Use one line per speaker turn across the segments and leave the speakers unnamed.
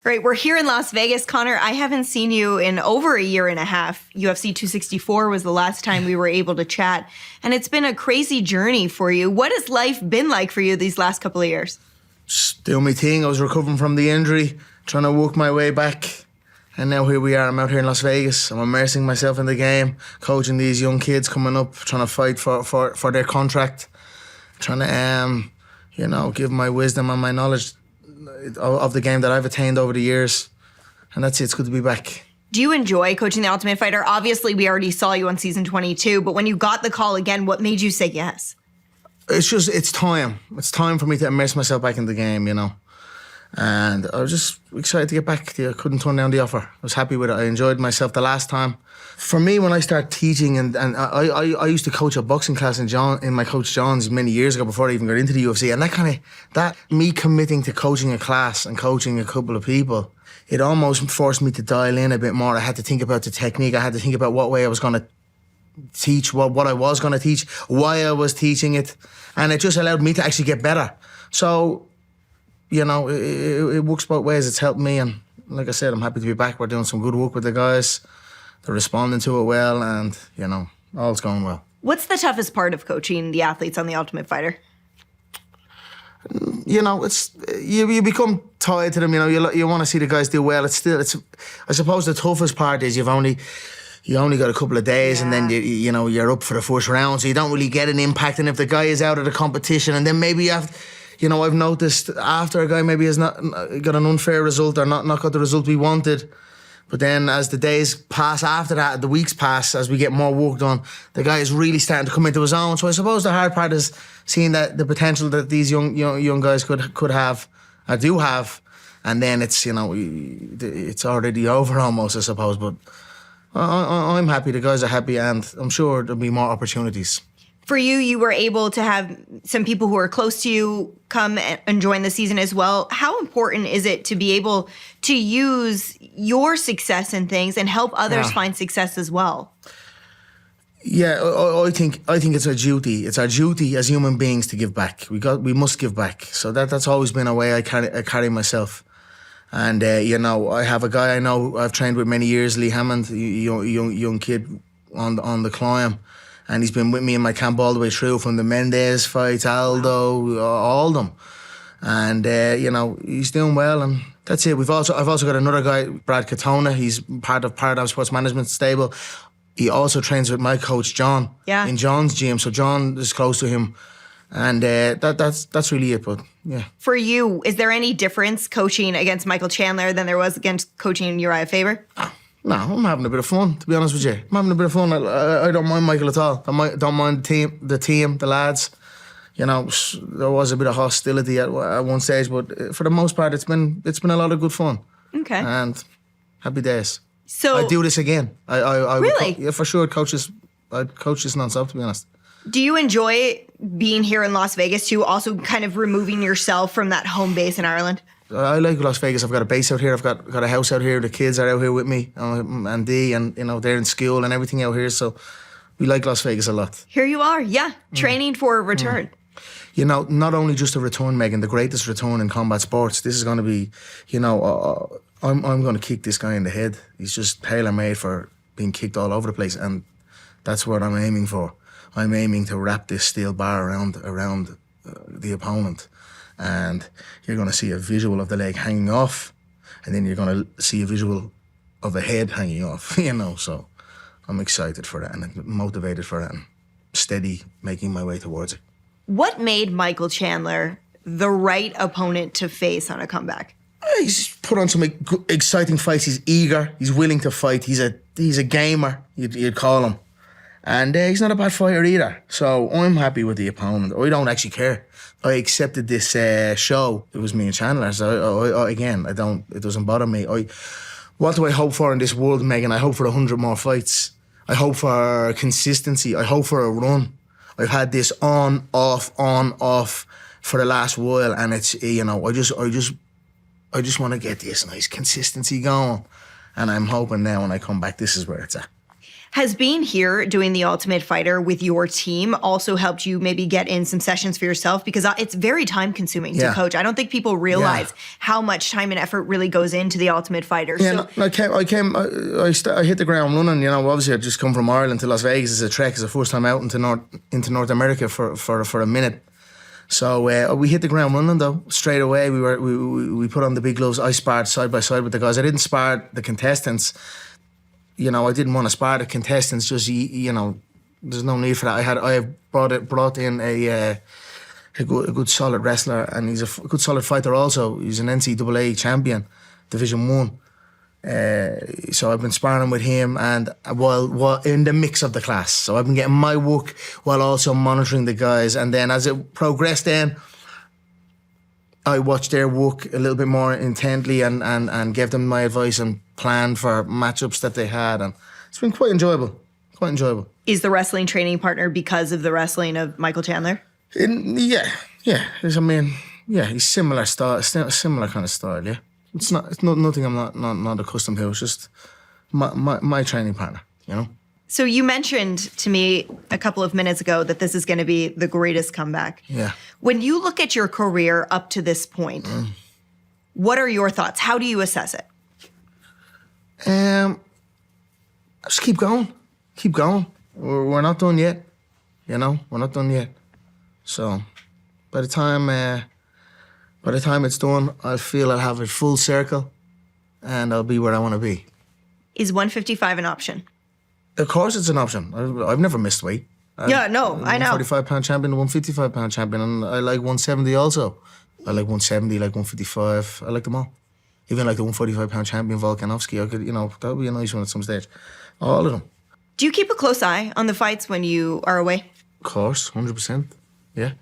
Right, we're here in Las Vegas. Conor, I haven't seen you in over a year and a half. UFC 264 was the last time we were able to chat, and it's been a crazy journey for you. What has life been like for you these last couple of years?
Just doing my thing. I was recovering from the injury, trying to work my way back, and now here we are. I'm out here in Las Vegas. I'm immersing myself in the game, coaching these young kids coming up, trying to fight for their contract, trying to, give my wisdom and my knowledge of the game that I've attained over the years. And that's it. It's good to be back.
Do you enjoy coaching the Ultimate Fighter? Obviously, we already saw you on season 22, but when you got the call again, what made you say yes?
It's time. It's time for me to immerse myself back in the game, And I was just excited to get back. I couldn't turn down the offer. I was happy with it. I enjoyed myself the last time. For me, when I started teaching, and I used to coach a boxing class in my coach John's many years ago before I even got into the UFC, and that me committing to coaching a class and coaching a couple of people, it almost forced me to dial in a bit more. I had to think about the technique. I had to think about what way I was going to teach, what I was going to teach, why I was teaching it, and it just allowed me to actually get better. So, it works both ways. It's helped me, and like I said, I'm happy to be back. We're doing some good work with the guys. They're responding to it well, and, all's going well.
What's the toughest part of coaching the athletes on The Ultimate Fighter?
It's you become tied to them. You want to see the guys do well. It's I suppose the toughest part is you only got a couple of days, and then you're up for the first round, so you don't really get an impact. And if the guy is out of the competition, and then maybe I've noticed after a guy maybe has not got an unfair result or not got the result we wanted. But then as the days pass after that, the weeks pass, as we get more work done, the guy is really starting to come into his own. So I suppose the hard part is seeing that the potential that these young guys could have, or do have, and then it's it's already over almost, I suppose. But I'm happy, the guys are happy, and I'm sure there'll be more opportunities.
For you, you were able to have some people who are close to you come and join the season as well. How important is it to be able to use your success in things and help others find success as well?
Yeah, I think it's our duty. It's our duty as human beings to give back. We must give back. So that's always been a way I carry myself. And I have a guy I know I've trained with many years, Lee Hammond, young kid on the climb. And he's been with me in my camp all the way through, from the Mendes fights, Aldo, all of them. And, he's doing well, and that's it. I've also got another guy, Brad Katona. He's part of Paradigm Sports Management stable. He also trains with my coach, John, in John's gym. So John is close to him. And that's really it, but yeah. For
you, is there any difference coaching against Michael Chandler than there was against coaching Uriah Faber?
No, I'm having a bit of fun, to be honest with you. I'm having a bit of fun. I don't mind Michael at all. I don't mind the team, the lads. There was a bit of hostility at one stage, but for the most part, it's been a lot of good fun.
Okay.
And happy days.
So
I'd do this again. I
really?
Yeah, for sure. I'd coach this non-stop, to be honest.
Do you enjoy being here in Las Vegas too, also kind of removing yourself from that home base in Ireland?
I like Las Vegas. I've got a base out here. I've got a house out here. The kids are out here with me, and Dee, and they're in school and everything out here. So we like Las Vegas a lot.
Here you are, training for a return.
Not only just a return, Megan, the greatest return in combat sports. This is going to be, I'm going to kick this guy in the head. He's just tailor-made for being kicked all over the place, and that's what I'm aiming for. I'm aiming to wrap this steel bar around the opponent. And you're going to see a visual of the leg hanging off, and then you're going to see a visual of a head hanging off, So I'm excited for that and motivated for that and steady making my way towards it.
What made Michael Chandler the right opponent to face on a comeback?
He's put on some exciting fights. He's eager. He's willing to fight. He's a gamer, you'd call him. And he's not a bad fighter either. So I'm happy with the opponent. I don't actually care. I accepted this show. It was me and Chandler. So it doesn't bother me. What do I hope for in this world, Megan? I hope for 100 more fights. I hope for consistency. I hope for a run. I've had this on, off for the last while, and it's, I just want to get this nice consistency going. And I'm hoping now when I come back, this is where it's at.
Has being here doing the Ultimate Fighter with your team also helped you maybe get in some sessions for yourself? Because it's very time consuming to
Yeah.
coach. I don't think people realize how much time and effort really goes into the Ultimate Fighter.
Yeah, I hit the ground running. You know, obviously I'd just come from Ireland to Las Vegas as a trek, as a first time out into North America for a minute. So we hit the ground running though straight away. We put on the big gloves. I sparred side by side with the guys. I didn't spar the contestants. You know, I didn't want to spar the contestants. Just you know, there's no need for that. I have brought in a good solid wrestler, and he's a good solid fighter also. He's an NCAA champion, Division 1. So I've been sparring with him, and while in the mix of the class. So I've been getting my work while also monitoring the guys. And then as it progressed, then I watched their work a little bit more intently and gave them my advice and planned for matchups that they had. And it's been quite enjoyable. Quite enjoyable.
Is the wrestling training partner because of the wrestling of Michael Chandler?
Yeah. He's similar style, similar kind of style. Yeah, it's nothing I'm not accustomed to. It's just my training partner. You know.
So you mentioned to me a couple of minutes ago that this is going to be the greatest comeback.
Yeah.
When you look at your career up to this point, what are your thoughts? How do you assess it?
Just keep going. Keep going. We're not done yet. You know, we're not done yet. So, by the time it's done, I feel I'll have it full circle, and I'll be where I want to be.
Is 155 an option?
Of course, it's an option. I've never missed weight.
I know.
45-pound champion, 155-pound champion, and I like 170 also. I like 170, like 155. I like them all. Even like the 145-pound champion Volkanovski. I could, you know, that would be a nice one at some stage. All of them.
Do you keep a close eye on the fights when you are away?
Of course, 100%. Yeah.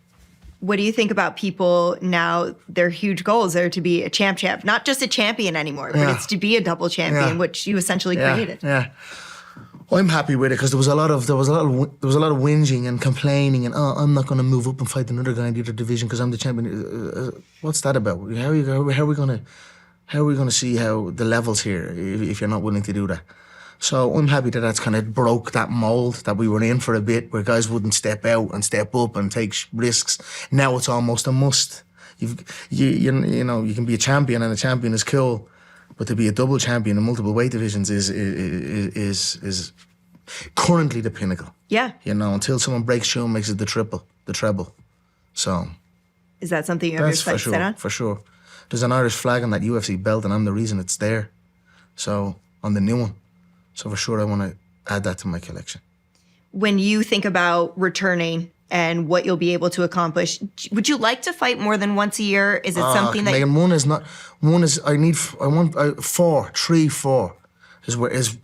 What do you think about people now? Their huge goals are to be a champ, not just a champion anymore, but it's to be a double champion, which you essentially created.
Yeah. I'm happy with it because there was a lot of whinging and complaining and I'm not going to move up and fight another guy in the other division because I'm the champion. What's that about? How are we going to see how the levels here if you're not willing to do that? So I'm happy that that's kind of broke that mold that we were in for a bit, where guys wouldn't step out and step up and take risks. Now it's almost a must. You know you can be a champion, and a champion is cool, but to be a double champion in multiple weight divisions is currently the pinnacle.
Yeah.
You know, until someone breaks through and makes it the treble. So
is that something you have your sights set on?
For sure. There's an Irish flag on that UFC belt, and I'm the reason it's there. So on the new one. So for sure, I want to add that to my collection. When
you think about returning and what you'll be able to accomplish, would you like to fight more than once a year? Is it something that...
Megan, I want 4, 3, 4 is,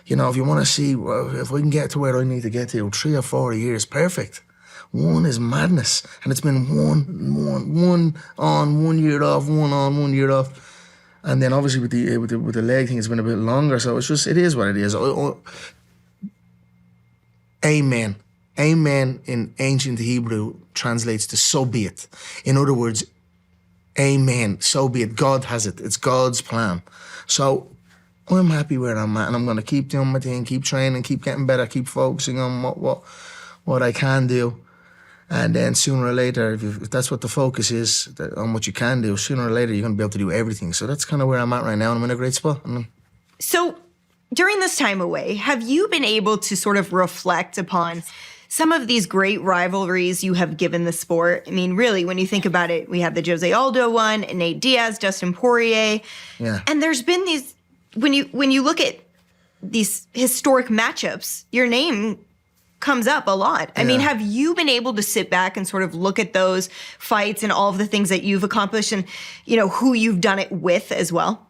you know, if you want to see, if we can get to where I need to get to, 3 or 4 a year is perfect. 1 is madness. And it's been one on, 1 year off, 1 on, 1 year off. And then obviously with the leg thing, it's been a bit longer. So it is what it is. Amen. Amen in ancient Hebrew translates to so be it. In other words, amen, so be it. God has it. It's God's plan. So I'm happy where I'm at, and I'm going to keep doing my thing, keep training, keep getting better, keep focusing on what I can do. And then sooner or later, if that's what the focus is, on what you can do, sooner or later you're going to be able to do everything. So that's kind of where I'm at right now, and I'm in a great spot.
So during this time away, have you been able to sort of reflect upon some of these great rivalries you have given the sport? I mean, really, when you think about it, we have the Jose Aldo one, Nate Diaz, Dustin Poirier.
Yeah.
And there's been these, when you look at these historic matchups, your name comes up a lot. I mean, have you been able to sit back and sort of look at those fights and all of the things that you've accomplished and, you know, who you've done it with as well?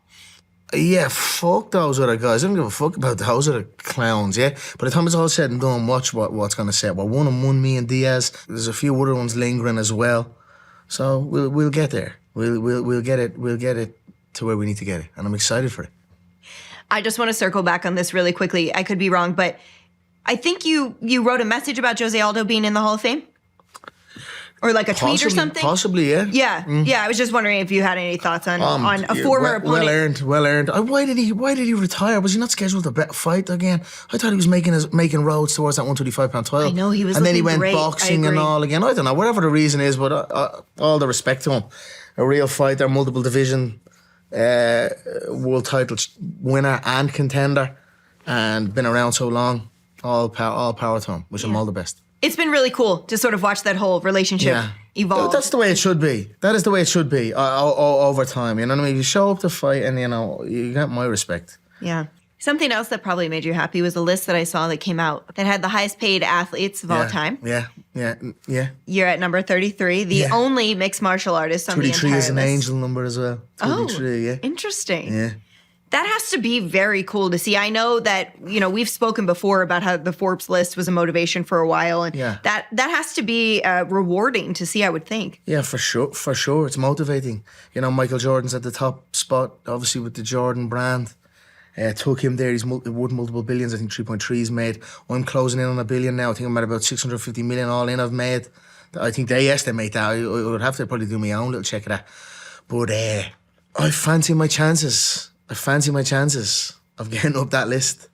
Yeah, fuck those other guys. I don't give a fuck about those other clowns, yeah? By the time it's all said and done, watch what's going to set. We're 1-1, me and Diaz. There's a few other ones lingering as well. So we'll get there. We'll get it to where we need to get it. And I'm excited for it.
I just want to circle back on this really quickly. I could be wrong, but I think you wrote a message about Jose Aldo being in the Hall of Fame? Or like a tweet or something?
Possibly, yeah.
Yeah, yeah. I was just wondering if you had any thoughts on a former opponent.
Well earned. Why did he retire? Was he not scheduled to fight again? I thought he was making roads towards that 125-pound title.
I know, he was
and then he
looking
went
great.
boxing and all again. I don't know, whatever the reason is, but all the respect to him. A real fighter, multiple division world title winner and contender, and been around so long. All power to him. Wish him all the best.
It's been really cool to sort of watch that whole relationship evolve.
That's the way it should be. That is the way it should be over time. You know what I mean? You show up to fight and, you get my respect.
Yeah. Something else that probably made you happy was a list that I saw that came out that had the highest paid athletes of all time.
Yeah.
You're at number 33, the only mixed martial artist on the entire
33 is an
list.
angel number as well. 33,
Interesting.
Yeah.
That has to be very cool to see. I know that, we've spoken before about how the Forbes list was a motivation for a while. And that has to be rewarding to see, I would think.
Yeah, for sure. It's motivating. Michael Jordan's at the top spot, obviously with the Jordan brand. Took him there. He's worth multiple billions. I think 3.3 he's made. I'm closing in on $1 billion now. I think I'm at about 650 million all in I've made. I think they estimate that. I would have to probably do my own little check of that. But I fancy my chances. Of getting up that list.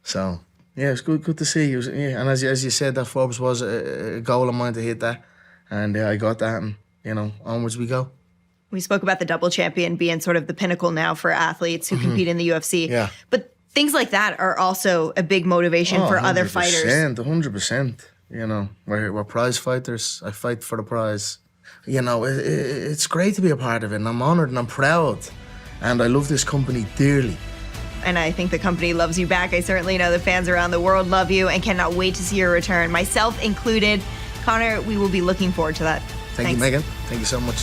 So, yeah, it's good to see you. Yeah, and as you said, that Forbes was a goal of mine to hit that. And I got that, and, onwards we go.
We spoke about the double champion being sort of the pinnacle now for athletes who compete in the UFC.
Yeah.
But things like that are also a big motivation for other fighters.
100%. We're prize fighters. I fight for the prize. It's great to be a part of it, and I'm honoured and I'm proud. And I love this company dearly.
And I think the company loves you back. I certainly know the fans around the world love you and cannot wait to see your return, myself included. Conor, we will be looking forward to that.
Thank you, Megan. Thank you so much.